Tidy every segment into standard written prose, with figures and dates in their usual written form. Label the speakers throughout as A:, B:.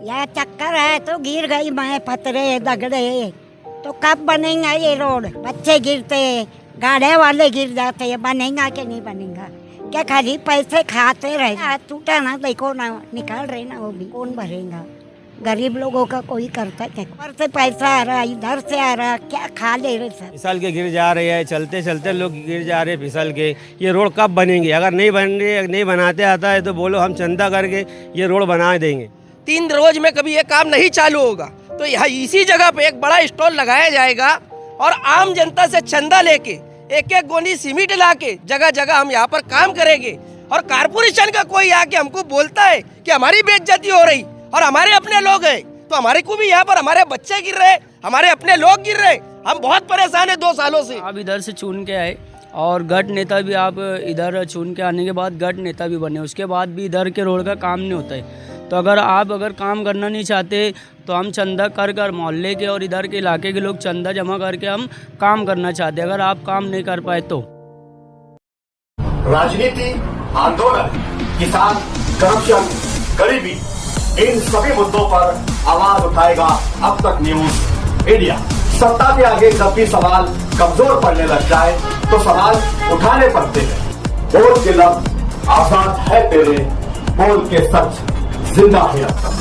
A: यह चक्कर है तो गिर गई मैं, पतरे दगड़े तो कब बनेगा ये रोड? बच्चे गिरते, गाड़े वाले गिर जाते, बनेगा कि नहीं बनेगा? क्या खाली पैसे खाते रहे? टूटा ना, देखो ना, निकाल रहे ना, वो भी कौन भरेगा? गरीब लोगों का कोई करता है? ऊपर से पैसा आ रहा, इधर से आ रहा, क्या खा ले रहे सब?
B: फिसल के गिर जा रहे हैं, चलते चलते लोग गिर जा रहे हैं फिसल के। ये रोड कब बनेंगे? अगर नहीं बन रही, नहीं बनाते आता है तो बोलो हम चंदा करके ये रोड बना देंगे।
C: 3 रोज में कभी ये काम नहीं चालू होगा तो यहाँ इसी जगह पे एक बड़ा स्टॉल लगाया जाएगा और आम जनता से चंदा लेके एक एक गोनी सीमेंट लाके जगह जगह हम यहाँ पर काम करेंगे। और कारपोरेशन का कोई आके हमको बोलता है कि हमारी बेइज्जती हो रही और हमारे अपने लोग हैं, तो हमारे को भी यहाँ पर हमारे बच्चे गिर रहे, हमारे अपने लोग गिर रहे। हम बहुत परेशान है 2 सालों से।
D: आप इधर से चुन के आए और गढ़ नेता भी आप इधर चुन के आने के बाद गढ़ नेता भी बने, उसके बाद भी इधर के रोड का काम नहीं होता है। तो अगर काम करना नहीं चाहते तो हम चंदा कर मोहल्ले के और इधर के इलाके के लोग चंदा जमा करके हम काम करना चाहते हैं। अगर आप काम नहीं कर पाए तो
E: राजनीति, आंदोलन, किसान, करप्शन, गरीबी, इन सभी मुद्दों पर आवाज उठाएगा अब तक न्यूज इंडिया। सत्ता के आगे जब भी सवाल कमजोर पड़ने लग जाए तो सवाल उठाने पड़ते हैं। बोल के लफ्ज आजाद है तेरे, बोल के सच जिंदा है अब तक।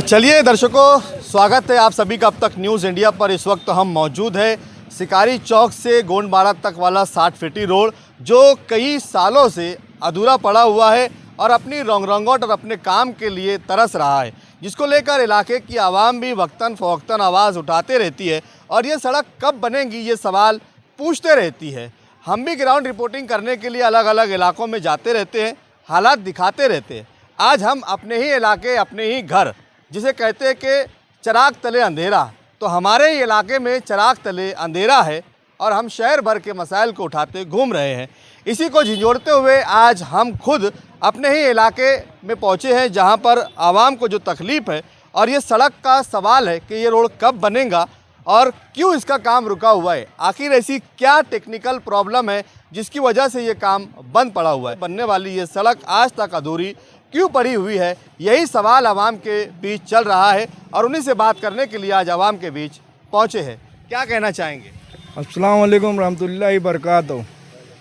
E: चलिए दर्शकों, स्वागत है आप सभी का अब तक न्यूज़ इंडिया पर। इस वक्त हम मौजूद है शिकारी चौक से गोंडबाड़ा तक वाला 60 फीटी रोड, जो कई सालों से अधूरा पड़ा हुआ है और अपनी रंगरंगोट और अपने काम के लिए तरस रहा है, जिसको लेकर इलाके की आवाम भी वक्तन फ़वक्तन आवाज़ उठाते रहती है और ये सड़क कब बनेगी ये सवाल पूछते रहती है। हम भी ग्राउंड रिपोर्टिंग करने के लिए अलग अलग इलाकों में जाते रहते हैं, हालात दिखाते रहते हैं। आज हम अपने ही इलाके, अपने ही घर, जिसे कहते हैं कि चिराग तले अंधेरा, तो हमारे ही इलाके में चिराग तले अंधेरा है और हम शहर भर के मसाइल को उठाते घूम रहे हैं। इसी को झिझोड़ते हुए आज हम खुद अपने ही इलाके में पहुँचे हैं, जहाँ पर आवाम को जो तकलीफ़ है और ये सड़क का सवाल है कि ये रोड कब बनेगा और क्यों इसका काम रुका हुआ है। आखिर ऐसी क्या टेक्निकल प्रॉब्लम है जिसकी वजह से ये काम बंद पड़ा हुआ है? बनने वाली ये सड़क आज तक अधूरी क्यों पड़ी हुई है? यही सवाल आवाम के बीच चल रहा है और उन्हीं से बात करने के लिए आज आवाम के बीच पहुँचे हैं। क्या कहना चाहेंगे?
F: अस्सलाम वालेकुम रहमतुल्लाहि बरकातहू।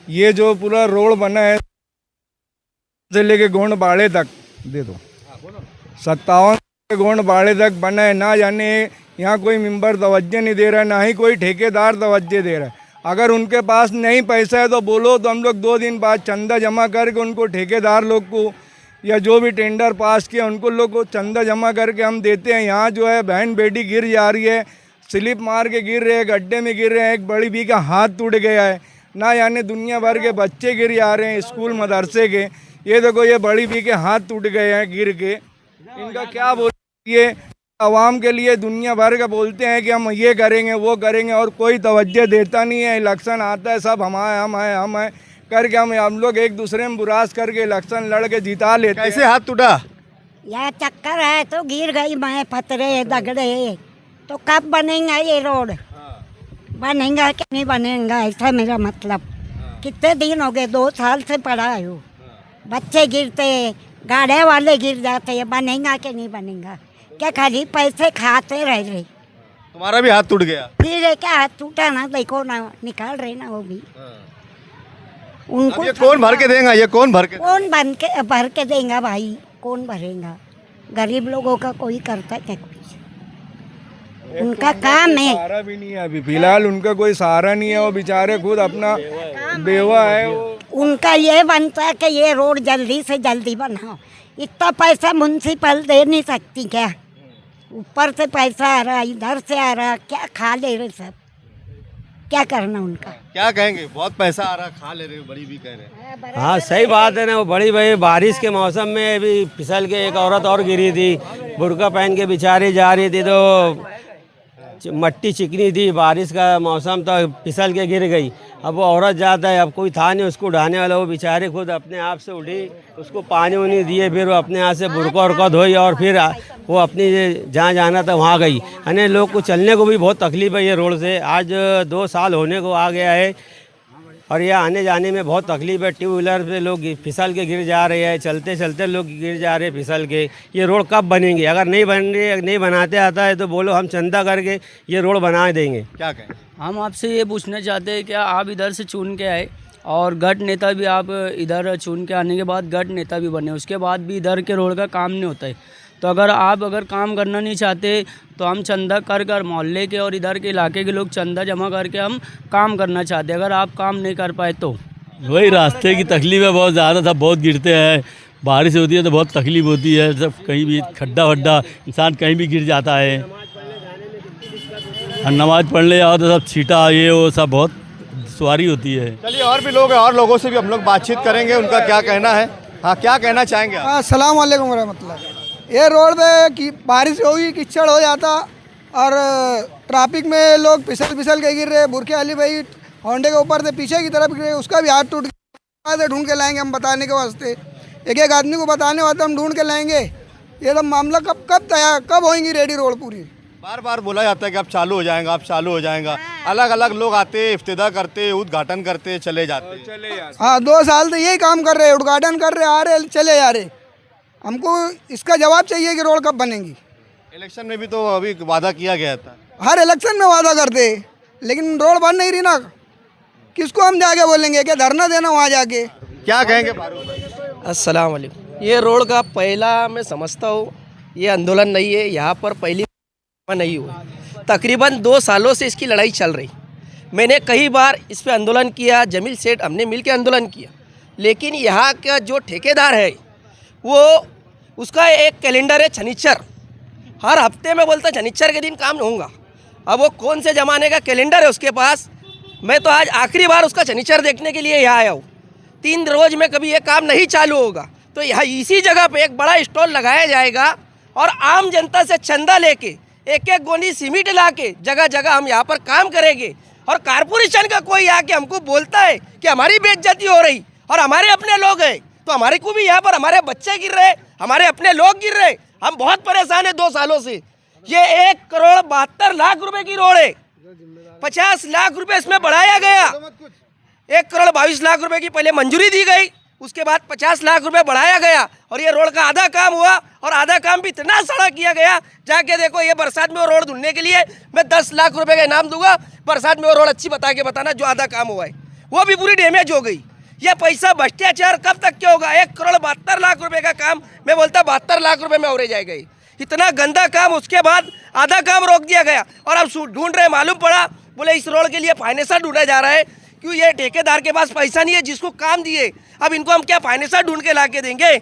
F: ये जो पूरा रोड बना है से लेके गोंडबाड़े तक, दे दो 57 से गोंडबाड़े तक बना है, ना जाने यहाँ कोई मेंबर तवज्जो नहीं दे रहा है, ना ही कोई ठेकेदार तवज्जो दे रहा है। अगर उनके पास नहीं पैसा है तो बोलो, तो हम लोग 2 दिन बाद चंदा जमा करके उनको, ठेकेदार लोग को या जो भी टेंडर पास किया उनको लोग को चंदा जमा करके हम देते हैं। यहाँ जो है बहन बेटी गिर जा रही है, स्लिप मार के गिर रहे हैं, गड्ढे में गिर रहे हैं, एक बड़ी भी का हाथ टूट गया है, ना यानी दुनिया भर के बच्चे गिर जा रहे हैं स्कूल मदरसे के। ये देखो, ये बड़ी भी के हाथ टूट गए हैं गिर के। इनका क्या बोलिए, आवाम के लिए दुनिया भर का बोलते हैं कि हम ये करेंगे वो करेंगे और कोई तवज्जो देता नहीं है। इलेक्शन आता है, सब हम हैं करके हम लोग एक दूसरे में बुरास करके इलेक्शन लड़ के जिता लेते हैं।
E: कैसे हाथ टूटा?
A: यह चक्कर है तो गिर गई मैं, पतरे दगड़े तो कब बनेगा ये रोड? बनेगा कि नहीं बनेगा, ऐसा मेरा मतलब। कितने दिन हो गए, 2 साल से पड़ा है। बच्चे गिरते, गाड़े वाले गिर जाते, बनेगा कि नहीं बनेगा? क्या खाली पैसे खाते रह रहे?
E: तुम्हारा भी हाथ टूट गया?
A: फिर क्या हाथ टूटा ना, देखो ना, निकाल रहे ना वो भी। उनको
E: ये कौन भर के देगा? ये कौन भर
A: के देगा भाई? कौन भरेगा? गरीब लोगों का कोई करता क्या? कुछ उनका काम है।
F: सहारा भी नहीं है अभी फिलहाल, उनका कोई सहारा नहीं है। वो बेचारे खुद अपना बेवा है।
A: उनका ये बनता है कि ये रोड जल्दी से जल्दी बनाओ। इतना पैसा म्युनिसिपल दे नहीं सकती क्या? ऊपर से पैसा आ रहा, इधर से आ रहा, क्या खा ले रहे सब? क्या करना उनका?
E: क्या कहेंगे? बहुत पैसा आ रहा, खा ले रहे हो, बड़ी भी कह रहे हैं।
B: हाँ सही बात है ना। वो बड़ी भाई बारिश के मौसम में भी फिसल के एक औरत और गिरी थी, बुर्का पहन के बेचारी जा रही थी, तो मट्टी चिकनी थी, बारिश का मौसम था, फिसल के गिर गई। अब वो औरत जाता है, अब कोई था नहीं उसको उठाने वाला, वो बेचारे खुद अपने आप से उठी, उसको पानी वानी दिए, फिर वो अपने हाथ से बुरका उरका धोई और फिर वो अपनी जहाँ जाना था वहाँ गई। यानी लोग को चलने को भी बहुत तकलीफ है ये रोड से। आज 2 साल होने को आ गया है और ये आने जाने में बहुत तकलीफ है। टू व्हीलर पे लोग फिसल के गिर जा रहे हैं, चलते चलते लोग गिर जा रहे हैं फिसल के। ये रोड कब बनेंगे? अगर नहीं बन रही, नहीं बनाते आता है तो बोलो, हम चंदा करके ये रोड बना देंगे।
E: क्या कहें?
D: हम आपसे ये पूछना चाहते हैं, क्या आप इधर से चुन के आए और गट नेता भी आप इधर चुन के आने के बाद गट नेता भी बने, उसके बाद भी इधर के रोड का काम नहीं होता है। तो अगर काम करना नहीं चाहते तो हम चंदा कर मोहल्ले के और इधर के इलाके के लोग चंदा जमा करके हम काम करना चाहते हैं। अगर आप काम नहीं कर पाए तो
G: वही रास्ते की तकलीफ है बहुत ज़्यादा, सब बहुत गिरते हैं, बारिश होती है तो बहुत तकलीफ होती है, सब कहीं भी खड्डा वड्डा, इंसान कहीं भी गिर जाता है। और नमाज़ पढ़ने जाओ तो सब छीटा ये वो सब बहुत सवारी होती है।
E: चलिए और भी लोग हैं, और लोगों से भी हम लोग बातचीत करेंगे, उनका क्या कहना है। हाँ, क्या कहना चाहेंगे आप?
H: अस्सलाम वालेकुम रहमतुल्लाह। ये रोड पे कि बारिश होगी कीचड़ हो जाता और ट्रैफिक में लोग फिसल के गिर रहे। बुरखे अली भाई होंडे के ऊपर से पीछे की तरफ गिर रहे, उसका भी हाथ टूट गया। ढूंढ के लाएंगे हम बताने के वास्ते, एक आदमी को बताने वास्ते हम ढूंढ के लाएंगे। ये सब मामला कब होंगी रेडी रोड पूरी?
E: बार बार बोला जाता है कि अब चालू हो जाएगा, अब चालू हो जाएगा। अलग अलग लोग आते, इफ्तिदा करते, उद्घाटन करते, चले जाते।
H: हाँ, 2 साल से यही काम कर रहे, उद्घाटन कर रहे, आ रहे चले जा रहे। हमको इसका जवाब चाहिए कि रोड कब बनेगी।
E: इलेक्शन में भी तो अभी वादा किया गया था।
H: हर इलेक्शन में वादा करते, लेकिन रोड बन नहीं रही ना। किसको हम जाके बोलेंगे कि धरना देना वहाँ जाके?
E: क्या कहेंगे फारूक भाई?
C: अस्सलाम वालेकुम। ये रोड का पहला मैं समझता हूँ ये आंदोलन नहीं है, यहाँ पर पहली नहीं हुई। तकरीबन 2 सालों से इसकी लड़ाई चल रही। मैंने कई बार इस पे आंदोलन किया, जमील सेठ हमने मिल के आंदोलन किया, लेकिन यहाँ का जो ठेकेदार है वो उसका एक कैलेंडर है शनिचर, हर हफ्ते में बोलता शनिचर के दिन काम होगा। अब वो कौन से ज़माने का कैलेंडर है उसके पास। मैं तो आज आखिरी बार उसका शनिचर देखने के लिए यहाँ आया हूँ। 3 रोज़ में कभी ये काम नहीं चालू होगा तो यहाँ इसी जगह पे एक बड़ा स्टॉल लगाया जाएगा और आम जनता से चंदा लेके एक गोनी सीमेंट ला के जगह जगह हम यहाँ पर काम करेंगे। और कारपोरेशन का कोई आके हमको बोलता है कि हमारी बेइज्जती हो रही और हमारे अपने लोग हैं, तो हमारे को भी यहाँ पर हमारे बच्चे गिर रहे, हमारे अपने लोग गिर रहे। हम बहुत परेशान है 2 सालों से। ये 1,72,00,000 रुपए की रोड है, 50 लाख रुपए इसमें बढ़ाया गया। 1,22,00,000 रुपए की पहले मंजूरी दी गई, उसके बाद 50 लाख रुपए बढ़ाया गया और ये रोड का आधा काम हुआ और आधा काम भी इतना सड़ा किया गया। जाके देखो, ये बरसात में वो रोड धुलने के लिए मैं 10 लाख रुपए का इनाम दूंगा। बरसात में वो रोड अच्छी बता के बताना जो आधा काम हुआ है, वो भी पूरी डैमेज हो गई। ये पैसा भ्रष्टाचार कब तक क्या होगा? 1,72,00,000 रुपए का काम मैं बोलता 72 लाख रुपए में हो जाएगा। इतना गंदा काम, उसके बाद आधा काम रोक दिया गया और अब ढूंढ रहे, मालूम पड़ा बोले इस रोड के लिए फाइनेंसर ढूंढा जा रहा है। क्यों? ये ठेकेदार के पास पैसा नहीं है जिसको काम दिए। अब इनको हम क्या फाइनेंसर ढूंढ के ला के देंगे?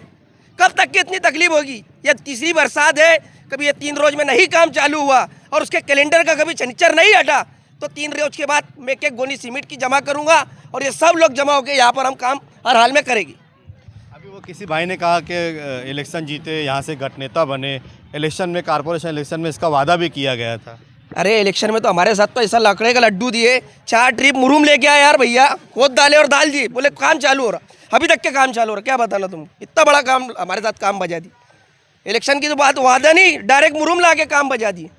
C: कब तक की इतनी तकलीफ होगी? ये तीसरी बरसात है, कभी ये 3 रोज में नहीं काम चालू हुआ और उसके कैलेंडर का कभी शनिचर नहीं हटा, तो 3 रोज के बाद मैं एक गोनी सीमेंट की जमा करूंगा और ये सब लोग जमा होकर यहाँ पर हम काम हर हाल में करेंगे।
E: अभी वो किसी भाई ने कहा कि इलेक्शन जीते, यहाँ से गठनेता बने। इलेक्शन में, कारपोरेशन इलेक्शन में इसका वादा भी किया गया था।
C: अरे इलेक्शन में तो हमारे साथ तो ऐसा लकड़े का लड्डू दिए, 4 ट्रिप मुरूम लेके आए यार भैया, खोद डाले और डाल दिए, बोले काम चालू हो रहा। अभी तक के काम चालू हो रहा, क्या बताना तुम? इतना बड़ा काम हमारे साथ काम बजा दी। इलेक्शन की तो बात वादा नहीं, डायरेक्ट मुरूम ला के काम बजा दिए।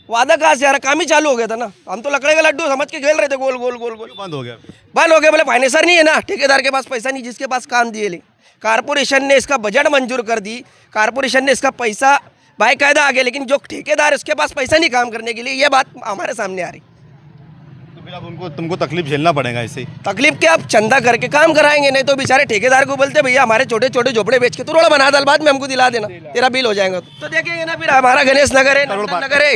C: वादा कहाँ से यार, काम ही चालू हो गया था ना। हम तो लकड़े का लड्डू समझ के खेल रहे थे, गोल गोल गोल गोल।
E: बंद हो गया?
C: बंद हो गया, बोले फाइनेंसर नहीं है ना, ठेकेदार के पास पैसा नहीं जिसके पास काम दिए। ले कारपोरेशन ने इसका बजट मंजूर कर दी, कारपोरेशन ने इसका पैसा बाकायदा आ गया, लेकिन जो ठेकेदार उसके पास पैसा नहीं काम करने के लिए, ये बात हमारे सामने आ रही।
E: तो फिर अब तुमको तकलीफ झेलना पड़ेगा इससे।
C: तकलीफ क्या, आप चंदा करके काम कराएंगे, नहीं तो बेचारे ठेकेदार को बोलते भैया हमारे छोटे छोटे झोपड़े बेच के तू रोड बना दल, बाद में हमको दिला देना, तेरा बिल हो जाएगा। तो देखेंगे ना, फिर हमारा गणेश नगर है, नंदन नगर है,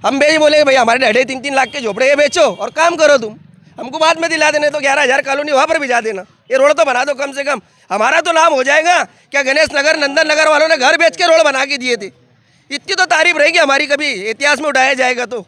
C: हम बेच बोलेंगे भैया हमारे 2.5-3 लाख के झोपड़े बेचो और काम करो तुम, हमको बाद में दिला देना। तो 11,000 कॉलोनी वहाँ पर भिजा देना, ये रोड तो बना दो कम से कम, हमारा तो नाम हो जाएगा। क्या गणेश नगर नंदन नगर वालों ने घर बेच के रोड बना के दिए थे? इतनी तो तारीफ रहेगी हमारी, कभी इतिहास में उठाया जाएगा तो।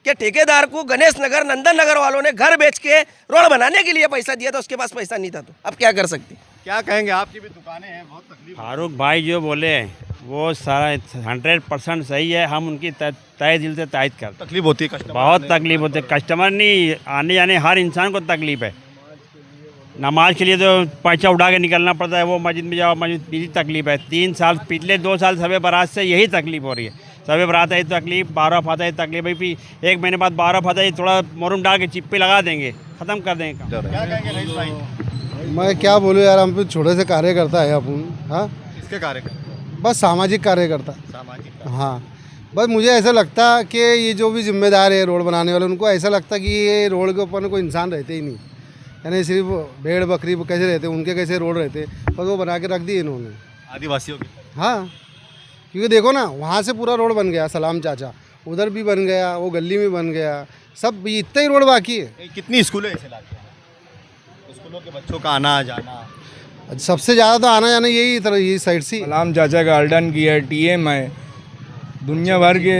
C: क्या ठेकेदार को गणेश नगर नंदन नगर वालों ने घर बेच के रोड बनाने के लिए पैसा दिया था, उसके पास पैसा नहीं था, तो अब क्या कर सकते?
E: क्या कहेंगे? आपकी भी दुकानें हैं, बहुत तकलीफ।
B: फारूक भाई जो बोले वो सारा 100% सही है। हम उनकी तय दिल से तायद करते।
E: तकलीफ होती है,
B: बहुत तकलीफ होती है, कस्टमर नहीं आने जाने हर इंसान को तकलीफ है। नमाज के लिए तो पैसा उठा के निकलना पड़ता है, वो मस्जिद में जाओ, मस्जिद की तकलीफ है। 3 साल, पिछले 2 साल सवे बारात से यही तकलीफ हो रही है।
I: सभी पर आता है तकलीफ, बर्फ़ आता है तकलीफ भाई, फिर 1 महीने बाद बर्फ़ आता है, थोड़ा मोरम डाल के चिप पे लगा देंगे, ख़त्म कर देंगे काम।
E: क्या कहेंगे रईस भाई?
J: मैं क्या बोलूँ यार, हम तो छोटे से कार्यकर्ता है अपन। हाँ,
E: किसके कार्यक्रम?
J: बस सामाजिक कार्यकर्ता।
E: सामाजिक।
J: हाँ, बस मुझे ऐसा लगता कि ये जो भी जिम्मेदार है रोड बनाने वाले, उनको ऐसा लगता कि ये रोड के ऊपर कोई इंसान रहते ही नहीं, यानी सिर्फ भेड़ बकरी कैसे रहते, उनके कैसे रोड रहते, और वो बना के रख दिए इन्होंने
E: आदिवासियों के।
J: हाँ, क्योंकि देखो ना, वहाँ से पूरा रोड बन गया, सलाम चाचा उधर भी बन गया, वो गली में बन गया, सब इतना ही रोड बाकी है।
E: कितनी स्कूलें ऐसे लाते हैं? स्कूलों के बच्चों का आना जाना
J: सबसे ज़्यादा तो आना जाना यही तरह ये साइड से।
F: सलाम चाचा गार्डन की है, TM है, दुनिया भर के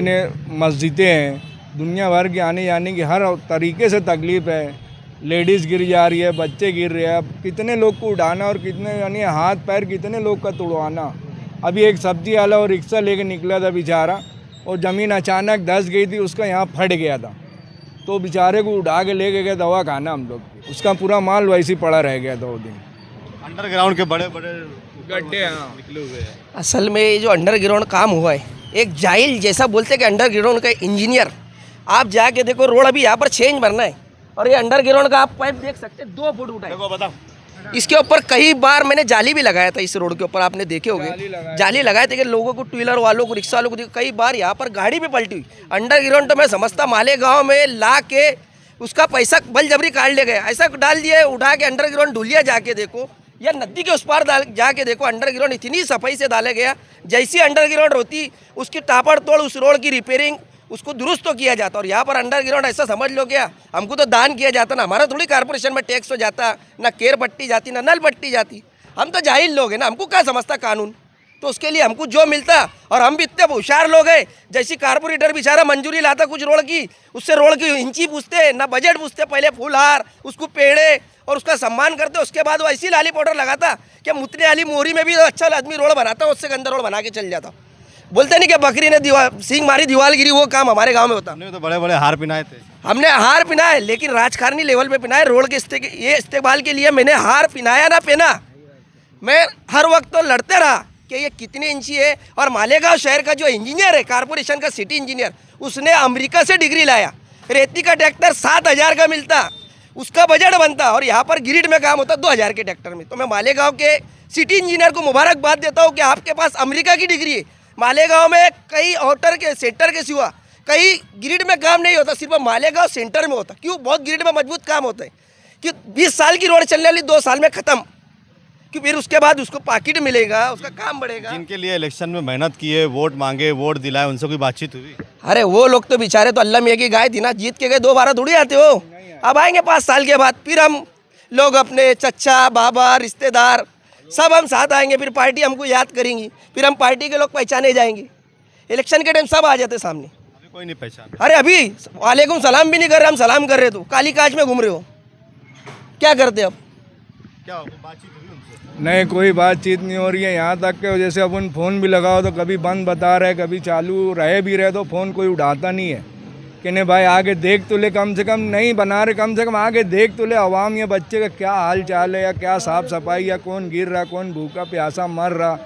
F: मस्जिदें हैं, दुनिया भर के आने जाने की हर तरीके से तकलीफ़ है। लेडीज़ गिर जा रही है, बच्चे गिर रहे हैं, अब कितने लोग को उठाना और कितने यानी हाथ पैर कितने लोग का तोड़वाना। अभी एक सब्जी वाला और रिक्शा लेके निकला था बेचारा, और ज़मीन अचानक धंस गई थी, उसका यहाँ फट गया था, तो बेचारे को उठा के लेके गए दवा खाना हम लोग, उसका पूरा माल वैसे ही पड़ा रह गया था वो दिन।
E: अंडरग्राउंड के बड़े बड़े
F: गड्ढे निकले हुए हैं।
C: असल में ये जो अंडरग्राउंड काम हुआ है, एक जाहिल जैसा बोलते हैं कि अंडरग्राउंड का इंजीनियर, आप जाके देखो रोड अभी यहाँ पर चेंज भरना है, और ये अंडरग्राउंड का आप पाइप देख सकते हैं 2 फुट उठा है।
E: बताओ,
C: इसके ऊपर कई बार मैंने जाली भी लगाया था, इस रोड के ऊपर आपने देखे होंगे, जाली लगाए थे कि लोगों को, टू व्हीलर वालों को, रिक्शा वालों को, कई बार यहाँ पर गाड़ी भी पलटी हुई। अंडरग्राउंड तो मैं समझता मालेगांव में ला के उसका पैसा बलजबरी काट ले गए, ऐसा डाल दिया उठा के अंडरग्राउंड ढूलिया जाके देखो, या नदी के उस पार जाके देखो, अंडरग्राउंड इतनी सफाई से डाला गया, जैसी अंडरग्राउंड होती उसकी तापड़ तोड़, उस रोड की रिपेयरिंग, उसको दुरुस्त तो किया जाता। और यहाँ पर अंडरग्राउंड ऐसा समझ लो क्या, हमको तो दान किया जाता ना, हमारा थोड़ी कारपोरेशन में टैक्स हो जाता, ना केयर पट्टी जाती, ना नल पट्टी जाती, हम तो जाहिल लोग हैं ना, हमको क्या समझता कानून, तो उसके लिए हमको जो मिलता, और हम भी इतने होशियार लोग हैं, जैसी कारपोरेटर बेचारा मंजूरी लाता कुछ रोड की, उससे रोड की इंची पूछते ना बजट पूछते, पहले फूलहार, उसको पेड़े और उसका सम्मान करते, उसके बाद वो ऐसी लाली पाउडर लगाता कि मुतने वाली मोहरी में भी अच्छा आदमी रोड बनाता, उससे गंदा रोड बना के चल जाता। बोलते नहीं कि बकरी ने सींग मारी दीवार गिरी, वो काम हमारे गांव में होता।
E: हमने तो बड़े बड़े हार पिनाए थे।
C: हमने हार पिनाए, लेकिन राजकारणी लेवल पे पिनाए, रोड के ये इस्तेमाल के लिए मैंने हार पिनाया ना पहना, मैं हर वक्त तो लड़ते रहा कि ये कितने इंची है। और मालेगांव शहर का जो इंजीनियर है, कारपोरेशन का सिटी इंजीनियर, उसने अमेरिका से डिग्री लाया, रेती का ट्रैक्टर 7,000 का मिलता, उसका बजट बनता, और यहाँ पर ग्रिड में काम होता 2,000 के ट्रैक्टर में। तो मैं मालेगांव के सिटी इंजीनियर को मुबारकबाद देता हूँ कि आपके पास अमेरिका की डिग्री है। मालेगांव में कई आउटर के सेंटर के सिवा कई ग्रिड में काम नहीं होता, सिर्फ मालेगांव सेंटर में होता। क्यों? बहुत ग्रिड में मजबूत काम होता है कि 20 साल की रोड चलने वाली 2 साल में ख़त्म, कि फिर उसके बाद उसको पाकिट मिलेगा, उसका काम बढ़ेगा।
E: जिनके लिए इलेक्शन में मेहनत किए, वोट मांगे, वोट दिलाए, उनसे कोई बातचीत हुई?
C: अरे वो लोग तो बेचारे तो अल्लाह मियाँ की गाय थी ना, जीत के गए, दोबारा थोड़ी आते हो। अब आएंगे 5 साल के बाद, फिर हम लोग अपने चचा बाबा रिश्तेदार सब हम साथ आएंगे, फिर पार्टी हमको याद करेंगी, फिर हम पार्टी के लोग पहचाने जाएंगे। इलेक्शन के टाइम सब आ जाते सामने,
E: अभी कोई नहीं पहचान।
C: अरे अभी वालेकुम सलाम भी नहीं कर रहे, हम सलाम कर रहे, तो काली काज में घूम रहे हो, क्या करते अब?
E: क्या बातचीत हुई उनसे?
F: नहीं, कोई बातचीत नहीं हो रही है। यहाँ तक के जैसे अपन फ़ोन भी लगाओ तो कभी बंद बता रहे, कभी चालू रहे भी रहे, तो फ़ोन कोई उठाता नहीं है कि नहीं भाई आगे देख तो ले, कम से कम नहीं बना रहे, कम से कम आगे देख तो ले, आवाम या बच्चे का क्या हाल चाल है, या क्या साफ़ सफाई, या कौन गिर रहा, कौन भूखा प्यासा मर रहा,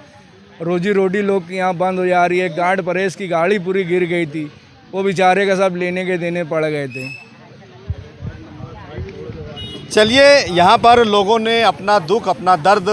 F: रोजी रोटी लोग की यहाँ बंद हो जा रही है। गार्ड परेश की गाड़ी पूरी गिर गई थी, वो बेचारे का सब लेने के देने पड़ गए थे।
E: चलिए, यहाँ पर लोगों ने अपना दुख, अपना दर्द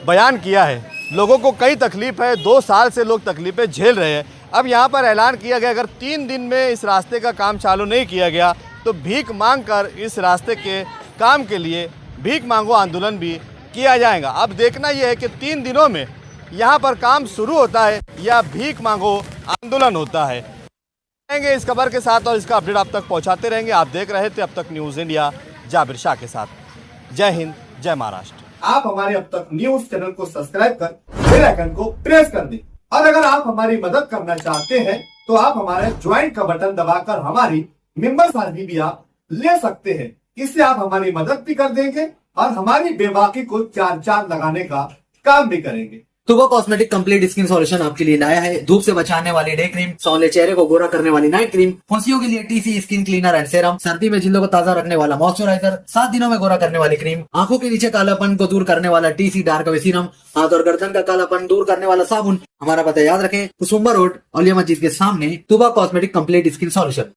E: बयान किया है। लोगों को कई तकलीफ है, 2 साल से लोग तकलीफ़ें झेल रहे हैं। अब यहाँ पर ऐलान किया गया अगर 3 दिन में इस रास्ते का काम चालू नहीं किया गया तो भीख मांग कर इस रास्ते के काम के लिए भीख मांगो आंदोलन भी किया जाएगा। अब देखना यह है कि 3 दिनों में यहाँ पर काम शुरू होता है या भीख मांगो आंदोलन होता है। रहेंगे इस खबर के साथ और इसका अपडेट आप तक पहुँचाते रहेंगे। आप देख रहे थे अब तक न्यूज़ इंडिया, जाबिर शाह के साथ। जय हिंद, जय महाराष्ट्र।
K: आप हमारे अब तक न्यूज चैनल को सब्सक्राइब कर बेल आइकन को प्रेस कर दें, और अगर आप हमारी मदद करना चाहते हैं तो आप हमारे ज्वाइन का बटन दबाकर हमारी मेंबर्स आदमी भी आप ले सकते हैं। इससे आप हमारी मदद भी कर देंगे और हमारी बेबाकी को 4 चांद लगाने का काम भी करेंगे।
L: तुबा कॉस्मेटिक कंप्लीट स्किन सॉल्यूशन आपके लिए लाया है धूप से बचाने वाली डे क्रीम, सौंले चेहरे को गोरा करने वाली नाइट क्रीम, फुंसियों के लिए TC skin cleaner and serum, सर्दी में जिल्दों को ताजा रखने वाला मॉइस्चराइजर, 7 दिनों में गोरा करने वाली क्रीम, आंखों के नीचे कालापन को दूर करने वाला टीसी डार्क वे सीरम, हाथ और गर्दन का कालापन दूर करने वाला साबुन। हमारा पता याद रखें, कुसुम्बा रोड, औलिया मस्जिद के सामने, तुबा कॉस्मेटिक कंप्लीट स्किन सॉल्यूशन।